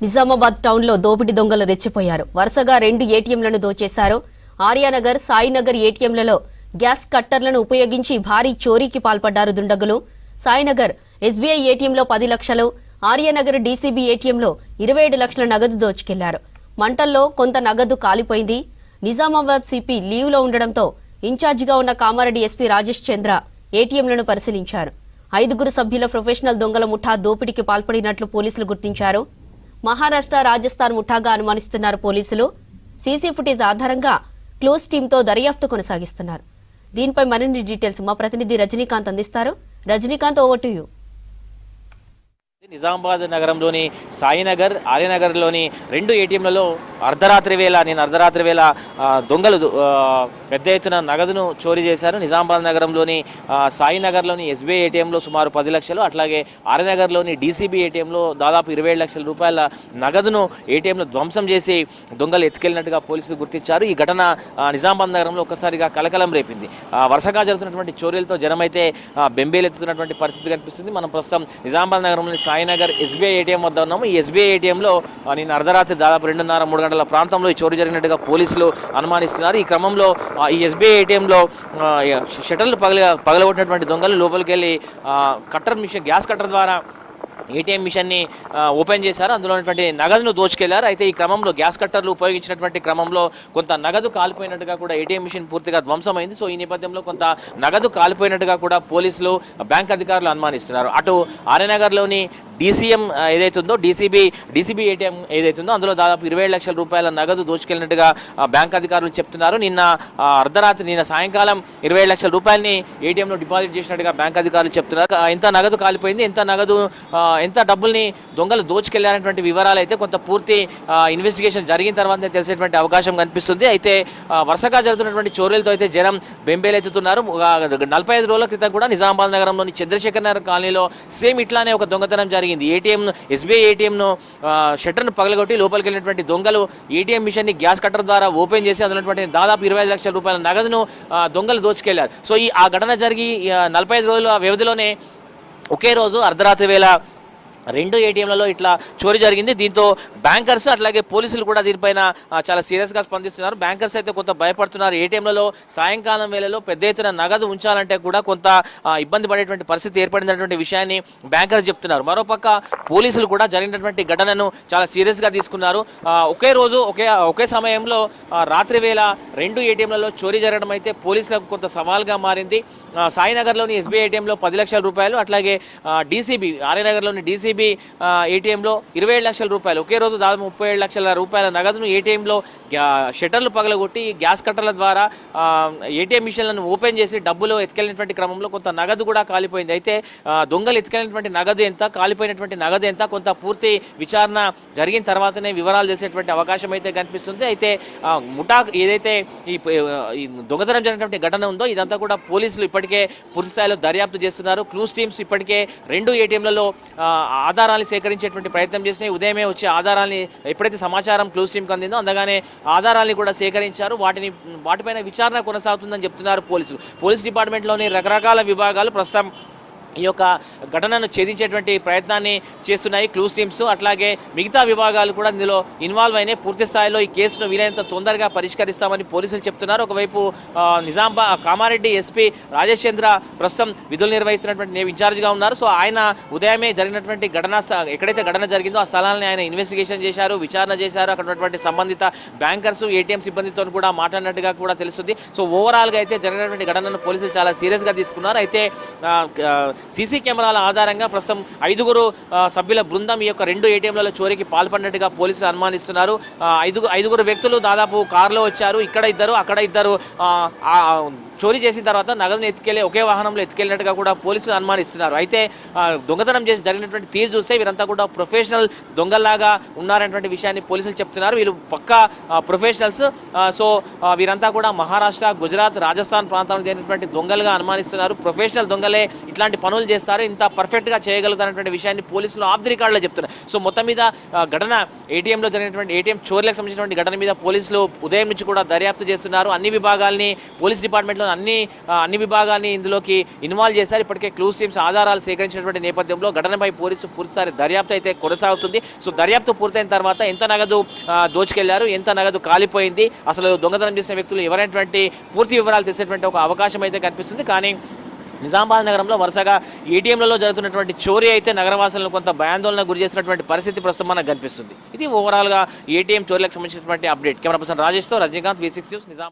నిజామాబాద్ టౌన్లో దోపిడీ దొంగలు రెచ్చిపోయారు. వరుసగా 2 ఏటీఎంలను దోచేశారు. ఆర్యానగర్, సాయినగర్ ఏటీఎంలలో గ్యాస్ కట్టర్లను ఉపయోగించి భారీ చోరీకి పాల్పడ్డారు దుండగులు. సాయినగర్ ఎస్బీఐ ఏటీఎంలో 10 లక్షలు, ఆర్యానగర్ డీసీబీ ఏటీఎంలో 27 లక్షల నగదు దోచుకెళ్లారు. మంటల్లో కొంత నగదు కాలిపోయింది. నిజామాబాద్ సిపి లీవ్లో ఉండడంతో ఇన్ఛార్జిగా ఉన్న కామారెడ్డి ఎస్పీ రాజేష్ చంద్ర ఏటీఎంలను పరిశీలించారు. 5 సభ్యుల ప్రొఫెషనల్ దొంగల ముఠా దోపిడీకి పాల్పడినట్లు పోలీసులు గుర్తించారు. మహారాష్ట్ర, రాజస్థాన్ ముఠాగా అనుమానిస్తున్నారు పోలీసులు. సీసీ ఫుటేజ్ ఆధారంగా క్లోజ్ టీంతో దర్యాప్తు కొనసాగిస్తున్నారు. దీనిపై మరిన్ని డీటెయిల్స్ మా ప్రతినిధి రజనీకాంత్ అందిస్తారు. Rajinikanth, over to you. Nizamabad నగరంలోని సాయినగర్, ఆర్యనగర్లోని 2 ఏటీఎంలలో అర్ధరాత్రి వేళ దొంగలు పెద్ద ఎత్తున నగదును చోరీ చేశారు. నిజామాబాద్ నగరంలోని సాయినగర్లోని ఎస్బీఐ ఏటీఎంలో సుమారు 10 లక్షలు, అట్లాగే ఆర్యనగర్లోని డీసీబీ ఏటీఎంలో దాదాపు 27 లక్షల రూపాయల నగదును ఏటీఎంలో ధ్వంసం చేసి దొంగలు ఎత్తుకెళ్లినట్టుగా పోలీసులు గుర్తించారు. ఈ ఘటన నిజామాబాద్ నగరంలో ఒక్కసారిగా కలకలం రేపింది. వరుసగా జరుగుతున్నటువంటి చోరీలతో జనమైతే బెంబేలెత్తుతున్నటువంటి పరిస్థితి కనిపిస్తుంది. మనం ప్రస్తుతం నిజామాబాద్ నగరంలోని సాయినగర్ ఎస్బీఐ ఏటీఎం వద్ద ఉన్నాము. ఈ ఎస్బీఐ ఏటీఎంలో నిన్న అర్ధరాత్రి దాదాపు 2:30-3 గంటల ప్రాంతంలో ఈ చోరీ జరిగినట్టుగా పోలీసులు అనుమానిస్తున్నారు. ఈ క్రమంలో ఈ ఎస్బీఐ ఏటీఎంలో షట్టర్లు పగలగొట్టినటువంటి దొంగలు లోపలికి వెళ్ళి గ్యాస్ కట్టర్ ద్వారా ఏటీఎం మిషన్ని ఓపెన్ చేశారు. అందులో ఉన్నటువంటి నగదును దోచుకెళ్లారు. అయితే ఈ క్రమంలో గ్యాస్ కట్టర్లు ఉపయోగించినటువంటి క్రమంలో కొంత నగదు కాలిపోయినట్టుగా కూడా ఏటీఎం మిషన్ పూర్తిగా ధ్వంసమైంది. సో ఈ నేపథ్యంలో కొంత నగదు కాలిపోయినట్టుగా కూడా పోలీసులు, బ్యాంక్ అధికారులు అనుమానిస్తున్నారు. అటు ఆర్యనగర్లోని డీసీఎం ఏదైతుందో డీసీబీ ఏటీఎం ఏదైతుందో అందులో దాదాపు 27 లక్షల రూపాయల నగదు దోచుకెళ్లినట్టుగా బ్యాంక్ అధికారులు చెప్తున్నారు. నిన్న సాయంకాలం 27 లక్షల రూపాయలని ఏటీఎంలో డిపాజిట్ చేసినట్టుగా బ్యాంక్ అధికారులు చెప్తున్నారు. ఎంత నగదు కాలిపోయింది, ఎంత డబ్బుల్ని దొంగలు దోచుకెళ్లారనేటువంటి వివరాలు అయితే కొంత పూర్తి ఇన్వెస్టిగేషన్ జరిగిన తర్వాతనే తెలిసేటువంటి అవకాశం కనిపిస్తుంది. అయితే వరుసగా జరుగుతున్నటువంటి చోరీలతో అయితే జనం బెంబేలెత్తుతున్నారు. 45 రోజుల క్రితం కూడా నిజామాబాద్ నగరంలోని చంద్రశేఖర్ నగర్ కాలనీలో సేమ్ ఇట్లానే ఒక దొంగతనం జరిగింది. ఎస్బీఐ ఏటీఎంను షట్టర్ను పగలగొట్టి లోపలికి వెళ్ళినటువంటి దొంగలు ఏటీఎం మిషన్ని గ్యాస్ కట్టర్ ద్వారా ఓపెన్ చేసి అందులో దాదాపు 25 లక్షల రూపాయల నగదును దొంగలు దోచుకెళ్లారు. సో ఆ ఘటన జరిగి 45 రోజుల వ్యవధిలోనే ఒకే రోజు అర్ధరాత్రి వేళ 2 ఏటీఎంలలో ఇట్లా చోరీ జరిగింది. దీంతో బ్యాంకర్స్ అట్లాగే పోలీసులు కూడా దీనిపైన చాలా సీరియస్గా స్పందిస్తున్నారు. బ్యాంకర్స్ అయితే కొంత భయపడుతున్నారు. ఏటీఎంలలో సాయంకాలం వేళలో పెద్ద ఎత్తున నగదు ఉంచాలంటే కూడా కొంత ఇబ్బంది పడేటువంటి పరిస్థితి ఏర్పడినటువంటి విషయాన్ని బ్యాంకర్స్ చెప్తున్నారు. మరోపక్క పోలీసులు కూడా జరిగినటువంటి ఘటనను చాలా సీరియస్గా తీసుకున్నారు. ఒకే సమయంలో రాత్రి వేళ 2 ఏటీఎంలలో చోరీ జరగడం అయితే పోలీసులకు కొంత సవాల్గా మారింది. సాయినగర్లోని ఎస్బీఐ ఏటీఎంలో 10 లక్షల రూపాయలు, అట్లాగే ఆర్యనగర్లోని డీసీబీ ఏటీఎంలో 27 లక్షల రూపాయలు, ఒకే రోజు దాదాపు 37 లక్షల రూపాయల నగదును ఏటీఎంలో షట్టర్లు పగలగొట్టి గ్యాస్ కట్టర్ల ద్వారా ఏటీఎం మిషన్లను ఓపెన్ చేసి డబ్బులు ఎత్తుకెళ్ళినటువంటి క్రమంలో కొంత నగదు కూడా కాలిపోయింది. అయితే దొంగలు ఎత్తుకెళ్ళినటువంటి నగదు ఎంత, కాలిపోయినటువంటి నగదు ఎంత, కొంత పూర్తి విచారణ జరిగిన తర్వాతనే వివరాలు తెలిసేటువంటి అవకాశం అయితే కనిపిస్తుంది. అయితే ముఠా ఏదైతే ఈ దొంగతనం జరిగినటువంటి ఘటన ఉందో ఇదంతా కూడా పోలీసులు ఇప్పటికే పూర్తి స్థాయిలో దర్యాప్తు చేస్తున్నారు. క్లూస్ టీమ్స్ ఇప్పటికే 2 ఏటీఎంలలో ఆధారాన్ని సేకరించేటువంటి ప్రయత్నం చేసినాయి. ఉదయమే వచ్చే ఆధారాన్ని ఎప్పుడైతే సమాచారం క్లూస్ టీంకి అందిందో అందగానే ఆధారాన్ని కూడా సేకరించారు. వాటిపైన విచారణ కొనసాగుతుందని చెప్తున్నారు పోలీసులు. పోలీస్ డిపార్ట్మెంట్లోని రకరకాల విభాగాలు ప్రస్తుతం ఈ యొక్క ఘటనను ఛేదించేటువంటి ప్రయత్నాన్ని చేస్తున్నాయి. క్లూస్ టీమ్స్ అట్లాగే మిగతా విభాగాలు కూడా ఇందులో ఇన్వాల్వ్ అయినాయి. పూర్తి స్థాయిలో ఈ కేసును వీలైనంత తొందరగా పరిష్కరిస్తామని పోలీసులు చెప్తున్నారు. ఒకవైపు కామారెడ్డి ఎస్పీ రాజేష్ చంద్ర ప్రస్తుతం విధులు నిర్వహిస్తున్నటువంటి ఇన్ఛార్జ్గా ఉన్నారు. సో ఆయన ఉదయమే జరిగినటువంటి ఎక్కడైతే ఘటన జరిగిందో ఆ స్థలాన్ని ఆయన ఇన్వెస్టిగేషన్ చేశారు, విచారణ చేశారు. అక్కడ ఉన్నటువంటి సంబంధిత బ్యాంకర్స్, ఏటీఎం సిబ్బందితో కూడా మాట్లాడినట్టుగా కూడా తెలుస్తుంది. సో ఓవరాల్గా అయితే జరిగినటువంటి ఘటనను పోలీసులు చాలా సీరియస్గా తీసుకున్నారు. అయితే సీసీ కెమెరాల ఆధారంగా ప్రస్తుతం 5 సభ్యుల బృందం ఈ యొక్క 2 ఏటీఎంలలో చోరీకి పాల్పడినట్టుగా పోలీసులు అనుమానిస్తున్నారు. 5 వ్యక్తులు దాదాపు కారులో వచ్చారు. ఇక్కడ ఇద్దరు, అక్కడ ఇద్దరు చోరీ చేసిన తర్వాత నగదును ఒకే వాహనంలో ఎత్తుకెళ్ళినట్టుగా కూడా పోలీసులు అనుమానిస్తున్నారు. అయితే దొంగతనం చేసి జరిగినటువంటి తీరు చూస్తే వీరంతా కూడా ప్రొఫెషనల్ దొంగల్లాగా ఉన్నారనేటువంటి విషయాన్ని పోలీసులు చెప్తున్నారు. వీళ్ళు పక్కా ప్రొఫెషనల్స్. సో వీరంతా కూడా మహారాష్ట్ర, గుజరాత్, రాజస్థాన్ ప్రాంతానికి చెందినటువంటి దొంగలుగా అనుమానిస్తున్నారు. ప్రొఫెషనల్ దొంగలే ఇట్లాంటి పనులు చేస్తారు, ఇంత పర్ఫెక్ట్గా చేయగలుగుతారనేటువంటి విషయాన్ని పోలీసులు ఆఫ్ ది రికార్డులో చెప్తున్నారు. సో మొత్తం మీద ఘటన ఏటీఎంలో జరిగినటువంటి ఏటీఎం చోరీలకు సంబంధించినటువంటి ఘటన మీద పోలీసులు ఉదయం నుంచి కూడా దర్యాప్తు చేస్తున్నారు. అన్ని విభాగాల్ని పోలీస్ డిపార్ట్మెంట్లో పోలీసులు అన్ని విభాగాన్ని ఇందులోకి ఇన్వాల్వ్ చేశారు. ఇప్పటికే క్లూస్ టీమ్స్ ఆధారాలు సేకరించినటువంటి నేపథ్యంలో ఘటనపై పూర్తిస్థాయి దర్యాప్తు అయితే కొనసాగుతుంది. సో దర్యాప్తు పూర్తయిన తర్వాత ఎంత నగదు దోచుకెళ్లారు, ఎంత నగదు కాలిపోయింది, అసలు దొంగతనం చేసిన వ్యక్తులు ఎవరైనటువంటి పూర్తి వివరాలు తెలిసేటువంటి ఒక అవకాశం అయితే కనిపిస్తుంది. కానీ నిజామాబాద్ నగరంలో వరుసగా ఏటీఎంలలో జరుగుతున్నటువంటి చోరీ అయితే నగరవాసులను కొంత భయాందోళన గురి చేసినటువంటి పరిస్థితి ప్రస్తుతం మనకు కనిపిస్తుంది. ఇది ఓవరాల్గా ఏటీఎం చోరీలకు సంబంధించినటువంటి అప్డేట్. కెమెరా పర్సన్ రాజేష్తో రజనీకాంత్, V6 న్యూస్, నిజాం.